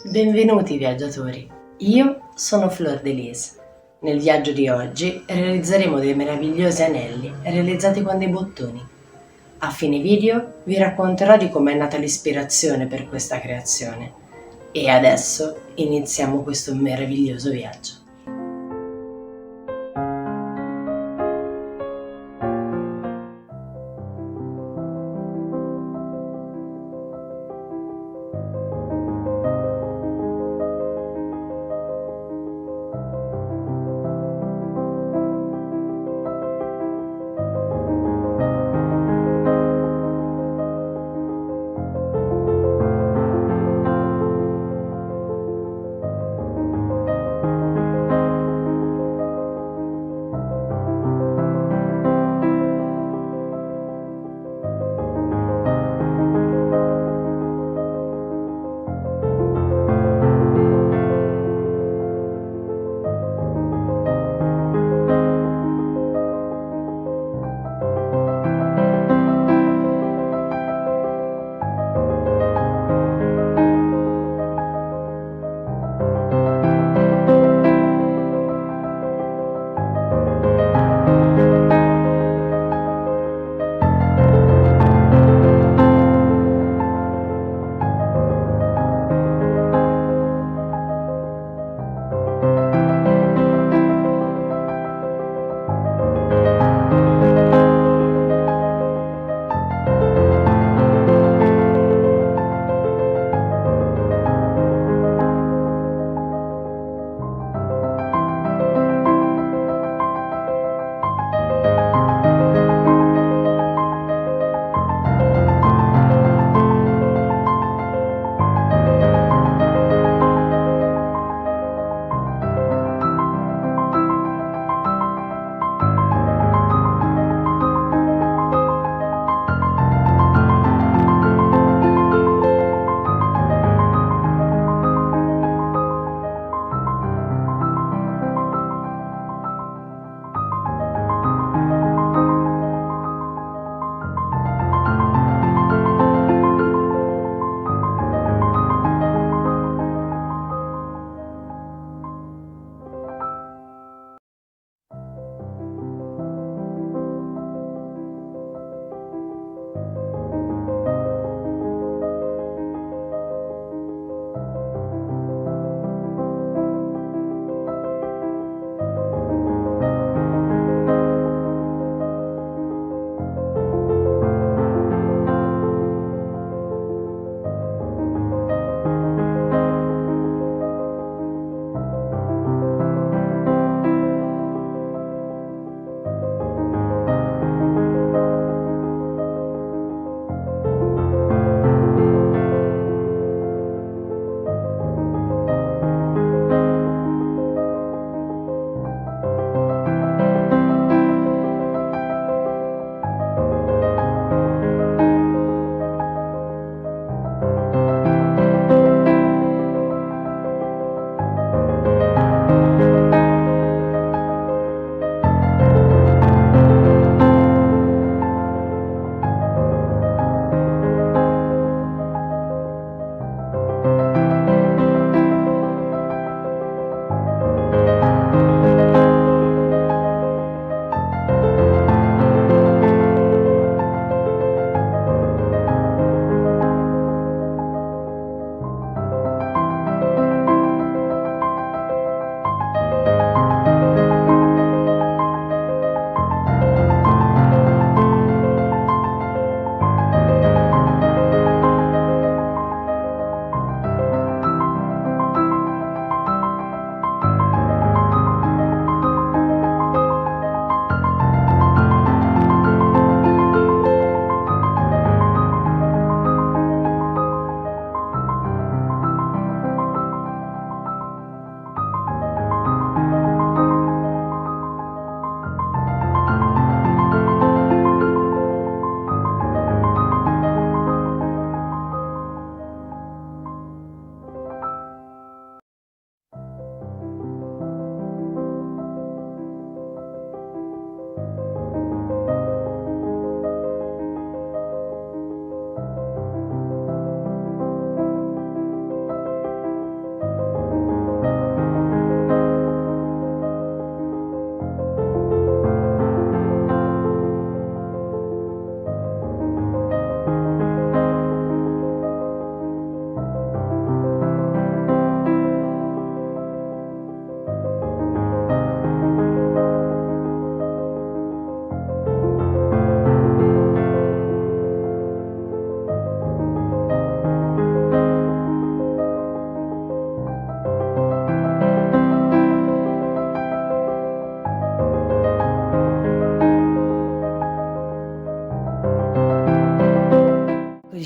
Benvenuti viaggiatori, io sono Flor Delis. Nel viaggio di oggi realizzeremo dei meravigliosi anelli realizzati con dei bottoni. A fine video vi racconterò di com'è nata l'ispirazione per questa creazione. E adesso iniziamo questo meraviglioso viaggio.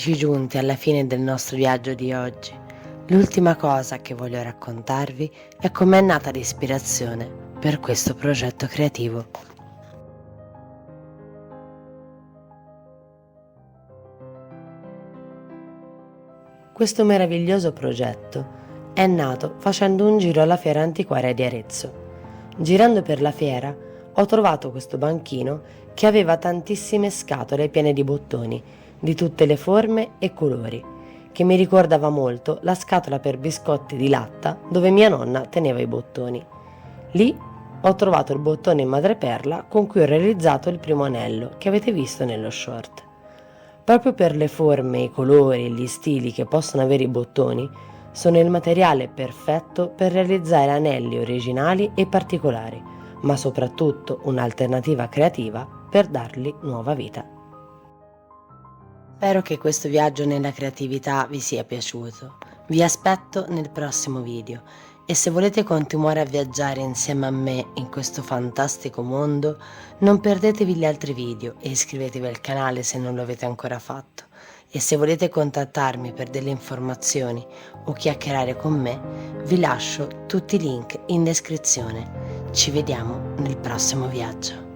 eccoci giunti alla fine del nostro viaggio di oggi. L'ultima cosa che voglio raccontarvi è com'è nata l'ispirazione per questo progetto creativo. Questo meraviglioso progetto è nato facendo un giro alla fiera antiquaria di Arezzo. Girando per la fiera ho trovato questo banchino che aveva tantissime scatole piene di bottoni di tutte le forme e colori, che mi ricordava molto la scatola per biscotti di latta dove mia nonna teneva i bottoni. Lì ho trovato il bottone in madreperla con cui ho realizzato il primo anello che avete visto nello short. Proprio per le forme, i colori e gli stili che possono avere i bottoni, sono il materiale perfetto per realizzare anelli originali e particolari, ma soprattutto un'alternativa creativa per dargli nuova vita. Spero che questo viaggio nella creatività vi sia piaciuto. Vi aspetto nel prossimo video e se volete continuare a viaggiare insieme a me in questo fantastico mondo, non perdetevi gli altri video e iscrivetevi al canale se non lo avete ancora fatto. E se volete contattarmi per delle informazioni o chiacchierare con me, vi lascio tutti i link in descrizione. Ci vediamo nel prossimo viaggio.